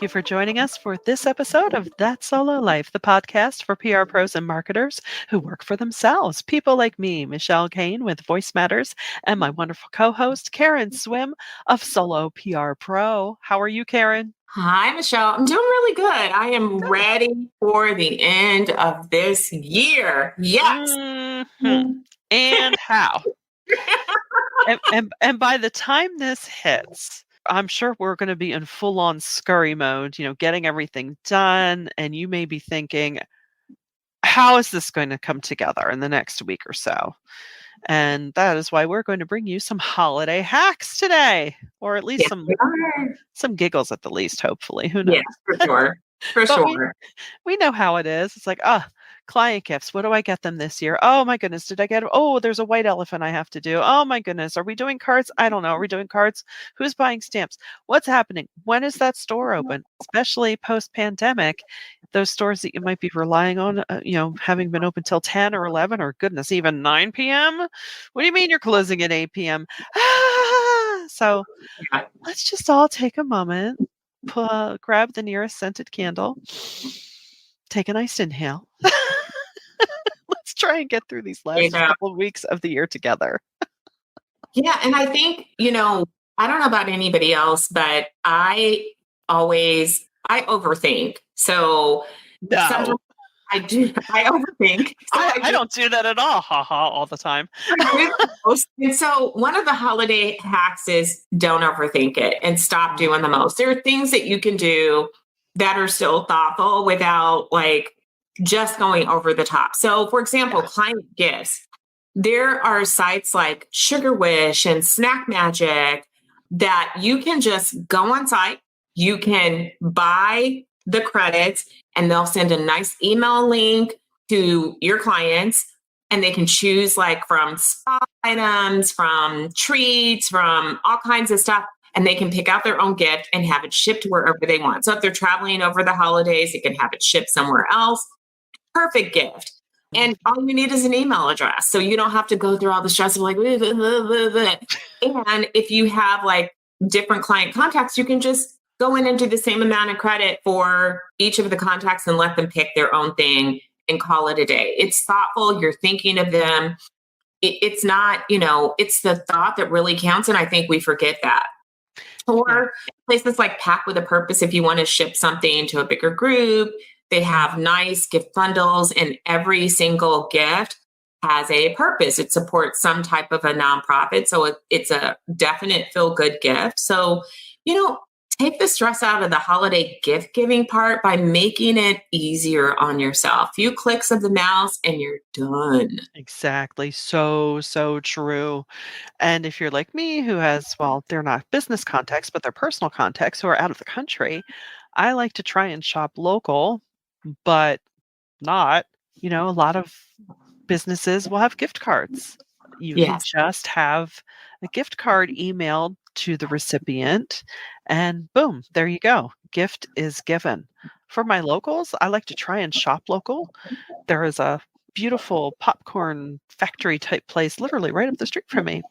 you for joining us for this episode of That Solo Life, the podcast for PR pros and marketers who work for themselves. People like me, Michelle Kane with VoiceMatters, and my wonderful co-host, Karen Swim of Solo PR Pro. How are you, Karen? Hi, Michelle. I'm doing really good. I am ready for the end of this year. Yes. Mm-hmm. And how? and by the time this hits, I'm sure we're going to be in full-on scurry mode, getting everything done. And you may be thinking, how is this going to come together in the next week or so? And that is why we're going to bring you some holiday hacks today, or at least some giggles at the least, hopefully. Who knows? Yeah, for sure. For sure. We know how it is. It's like, client gifts. What do I get them this year? Oh my goodness. Did I get, there's a white elephant I have to do. Oh my goodness. Are we doing cards? I don't know. Are we doing cards? Who's buying stamps? What's happening? When is that store open? Especially post-pandemic, those stores that you might be relying on, having been open till 10 or 11 or goodness, even 9 p.m. What do you mean you're closing at 8 p.m.? So let's just all take a moment, grab the nearest scented candle, take a nice inhale. Let's try and get through these last couple of weeks of the year together. Yeah. And I think, I don't know about anybody else, but I overthink. So sometimes I overthink. So I don't do that at all. All the time. And so one of the holiday hacks is don't overthink it and stop doing the most. There are things that you can do that are still thoughtful without just going over the top. So for example, client gifts. There are sites like Sugar Wish and Snack Magic that you can just go on site. You can buy the credits and they'll send a nice email link to your clients and they can choose from spa items, from treats, from all kinds of stuff. And they can pick out their own gift and have it shipped wherever they want. So if they're traveling over the holidays, they can have it shipped somewhere else. Perfect gift. And all you need is an email address. So you don't have to go through all the stress of blah, blah, blah, blah. And if you have different client contacts, you can just go in and do the same amount of credit for each of the contacts and let them pick their own thing and call it a day. It's thoughtful. You're thinking of them. It's not, it's the thought that really counts. And I think we forget that. Or places like Pack with a Purpose, if you want to ship something to a bigger group, they have nice gift bundles and every single gift has a purpose. It supports some type of a nonprofit. So it's a definite feel-good gift. So, take the stress out of the holiday gift giving part by making it easier on yourself. A few clicks of the mouse and you're done. Exactly. So true. And if you're like me, who has, they're not business contacts, but they're personal contacts who are out of the country, I like to try and shop local, but not, a lot of businesses will have gift cards. You can just have a gift card emailed to the recipient and boom, there you go. Gift is given. For my locals, I like to try and shop local. There is a beautiful popcorn factory type place literally right up the street from me.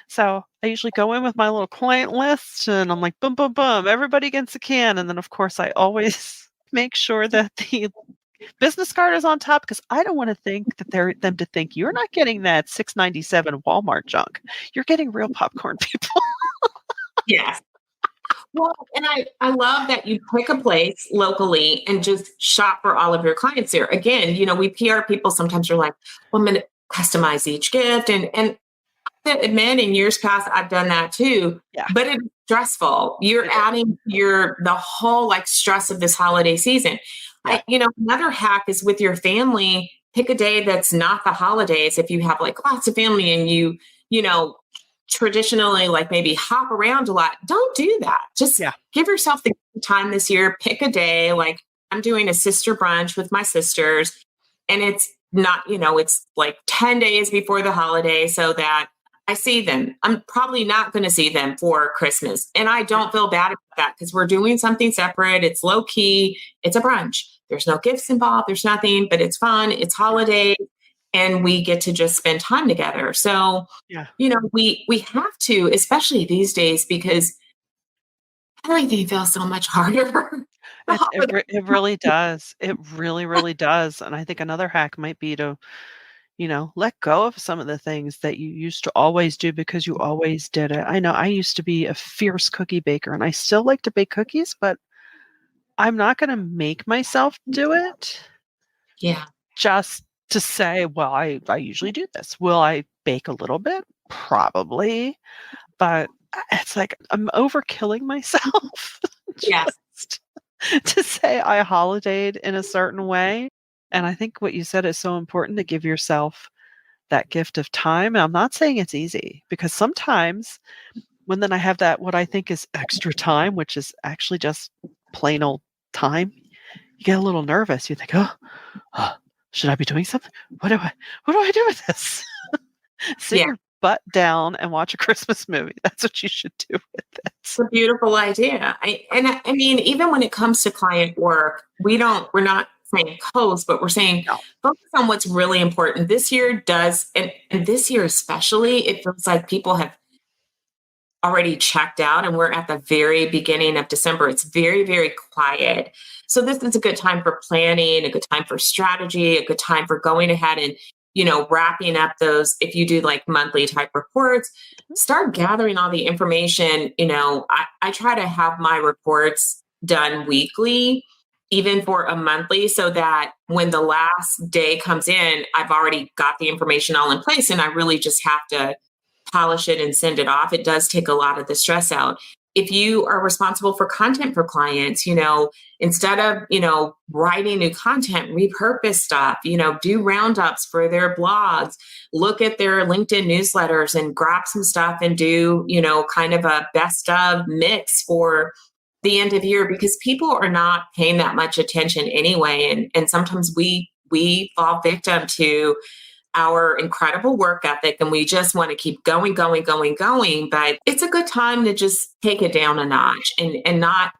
So I usually go in with my little client list and I'm like, boom, boom, boom, everybody gets a can. And then of course I always make sure that the business card is on top because I don't want to think that them to think you're not getting that $6.97 Walmart junk. You're getting real popcorn, people. Yes. Well, and I love that you pick a place locally and just shop for all of your clients there. Again, we PR people sometimes are like, well, I'm going to customize each gift. And I admit in years past, I've done that too. Yeah. But it's stressful. You're adding the whole stress of this holiday season. Yeah. Another hack is with your family, pick a day that's not the holidays. If you have lots of family and you traditionally maybe hop around a lot, don't do that. Just give yourself the time this year. Pick a day. I'm doing a sister brunch with my sisters and it's not, it's 10 days before the holiday so that I see them. I'm probably not going to see them for Christmas. And I don't feel bad about that because we're doing something separate. It's low key. It's a brunch. There's no gifts involved. There's nothing, but it's fun. It's holiday. And we get to just spend time together. So, we have to, especially these days, because everything feels so much harder. the It holiday. re it really does. It really, really does, and I think another hack might be to, let go of some of the things that you used to always do because you always did it. I know I used to be a fierce cookie baker, and I still like to bake cookies, but I'm not gonna make myself do it Yeah. just to say, "Well, I usually do this." Will I bake a little bit? Probably, but it's like I'm overkilling myself Yes. just to say I holidayed in a certain way, and I think what you said is so important to give yourself that gift of time, and I'm not saying it's easy because sometimes when then I have that what I think is extra time, which is actually just plain old time, you get a little nervous. You think, "Oh, oh, should I be doing something? What do I do with this?" Sit Yeah. your butt down and watch a Christmas movie. That's what you should do with It's it. a beautiful idea. I mean, even when it comes to client work, we're not saying coast, but we're saying No. focus on what's really important. This year does, and this year especially, it feels like people have already checked out and we're at the very beginning of December. It's very, very quiet. So this is a good time for planning, a good time for strategy, a good time for going ahead and, wrapping up those, if you do like monthly type reports, start gathering all the information. I try to have my reports done weekly, even for a monthly, so that when the last day comes in, I've already got the information all in place and I really just have to polish it and send it off. It does take a lot of the stress out. If you are responsible for content for clients, instead of, writing new content, repurpose stuff, do roundups for their blogs, look at their LinkedIn newsletters and grab some stuff and do, kind of a best of mix for the end of year because people are not paying that much attention anyway. And sometimes we fall victim to our incredible work ethic and we just want to keep going, going, going, going. But it's a good time to just take it down a notch and not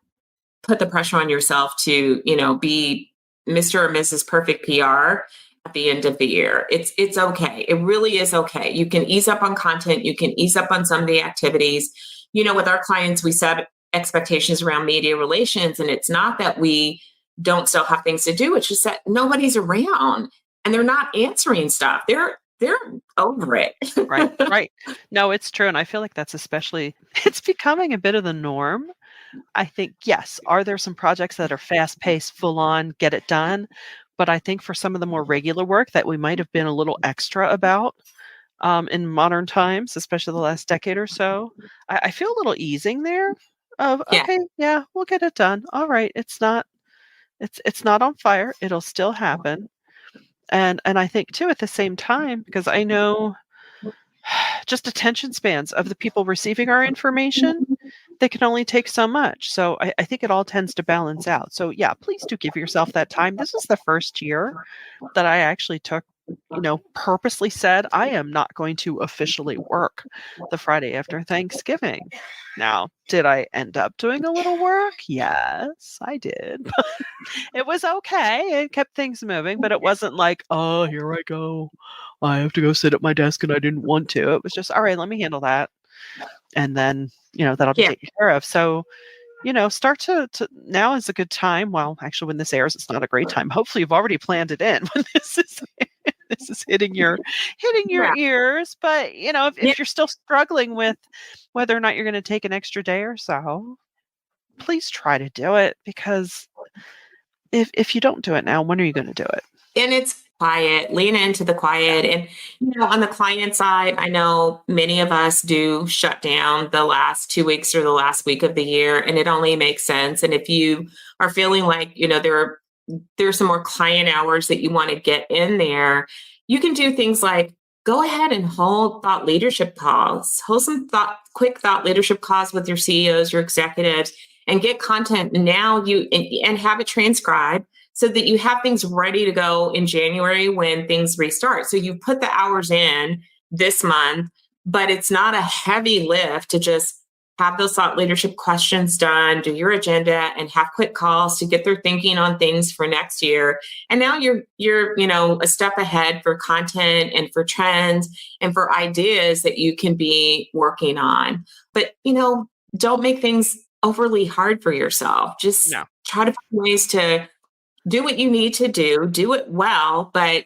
put the pressure on yourself to, be Mr. or Mrs. Perfect PR at the end of the year. It's okay. It really is okay. You can ease up on content, you can ease up on some of the activities. With our clients, we set expectations around media relations, and it's not that we don't still have things to do, it's just that nobody's around and they're not answering stuff. They're over it. Right, right. No, it's true, and I feel like that's especially it's becoming a bit of the norm. I think, yes, are there some projects that are fast-paced, full on, get it done? But I think for some of the more regular work that we might have been a little extra about, in modern times, especially the last decade or so, I feel a little easing there of, Yeah. "Okay, yeah, we'll get it done. Alright, it's not on fire, it'll still happen." And I think too at the same time, because I know just attention spans of the people receiving our information, they can only take so much. So I think it all tends to balance out. So yeah, please do give yourself that time. This is the first year that I actually took, purposely said, I am not going to officially work the Friday after Thanksgiving. Now, did I end up doing a little work? Yes, I did. It was okay. It kept things moving, but it wasn't like, "Oh, here I go. I have to go sit at my desk and I didn't want to." It was just, "All right, let me handle that." And then, that'll be Yeah. taken care of. So, start to now is a good time. Well, actually, when this airs, it's not a great time. Hopefully, you've already planned it in when this is hitting your Yeah. ears. But, Yeah. if you're still struggling with whether or not you're gonna take an extra day or so, please try to do it because if you don't do it now, when are you gonna do it? And it's quiet, lean into the quiet. And, on the client side, I know many of us do shut down the last 2 weeks or the last week of the year, and it only makes sense. And if you are feeling like, there's some more client hours that you want to get in there, you can do things like go ahead and hold thought leadership calls, hold some quick thought leadership calls with your CEOs, your executives, and get content now and have it transcribed so that you have things ready to go in January when things restart. So you put the hours in this month, but it's not a heavy lift to just have those thought leadership questions done, do your agenda, and have quick calls to get their thinking on things for next year. And now you're a step ahead for content and for trends and for ideas that you can be working on. But don't make things overly hard for yourself. Just No. try to find ways to do what you need to do it well, but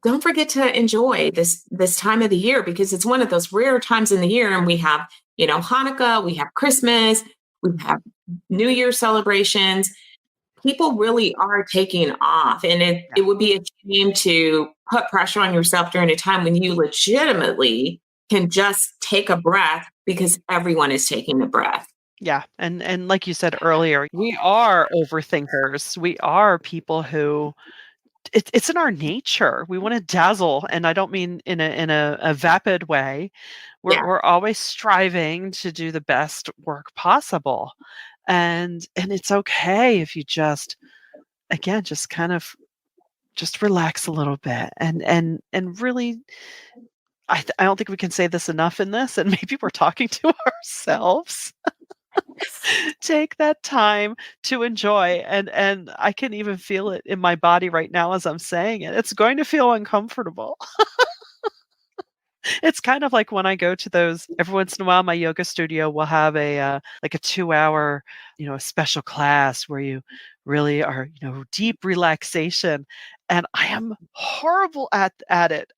don't forget to enjoy this time of the year because it's one of those rare times in the year. And we have, Hanukkah, we have Christmas, we have New Year celebrations. People really are taking off. And it Yeah. would be a shame to put pressure on yourself during a time when you legitimately can just take a breath because everyone is taking a breath. Yeah, and like you said earlier, we are overthinkers. We are people who it's in our nature. We wanna dazzle, and I don't mean in a vapid way. We're Yeah. we're always striving to do the best work possible, and it's okay if you just, again, just kind of just relax a little bit and really I don't think we can say this enough in this, and maybe we're talking to ourselves. Take that time to enjoy, and I can even feel it in my body right now as I'm saying it. It's going to feel uncomfortable. It's kind of like when I go to those every once in a while, my yoga studio will have like a 2-hour, special class where you really are, deep relaxation, and I am horrible at it.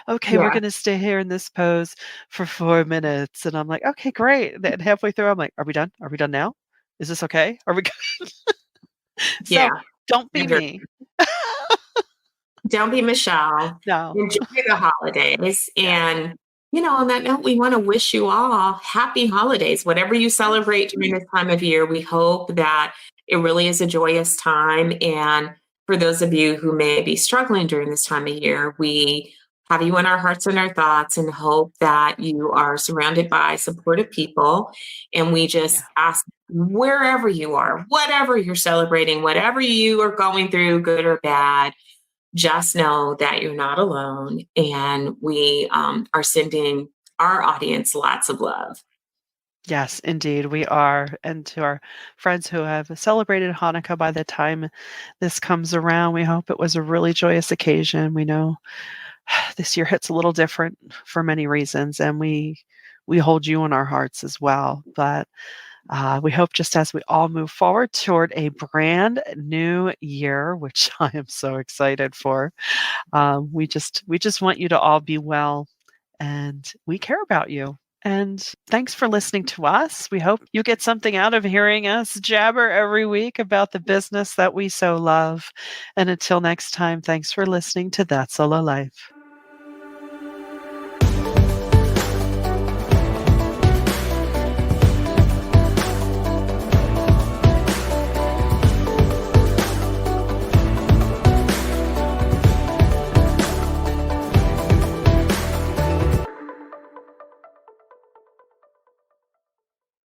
"Okay, we're Yeah. gonna stay here in this pose for 4 minutes," and I'm like, "Okay, great." Then halfway through, I'm like, "Are we done? Are we done now? Is this okay? Are we good?" Yeah. So, don't I be agree. me. Don't be Michelle. No. Enjoy the holidays. Yeah. And, on that note, we want to wish you all happy holidays. Whatever you Yes. celebrate during this time of year, we hope that it really is a joyous time. And for those of you who may be struggling during this time of year, we have you in our hearts and our thoughts and hope that you are surrounded by supportive people. And we just Yeah. ask wherever you are, whatever you're celebrating, whatever you are going through, good or bad, just know that you're not alone. And we are sending our audience lots of love. Yes, indeed, we are, and to our friends who have celebrated Hanukkah by the time this comes around, we hope it was a really joyous occasion. We know this year hits a little different for many reasons, and we hold you in our hearts as well, but we hope just as we all move forward toward a brand new year, which I am so excited for, we just want you to all be well, and we care about you. And thanks for listening to us. We hope you get something out of hearing us jabber every week about the business that we so love. And until next time, thanks for listening to That Solo Life.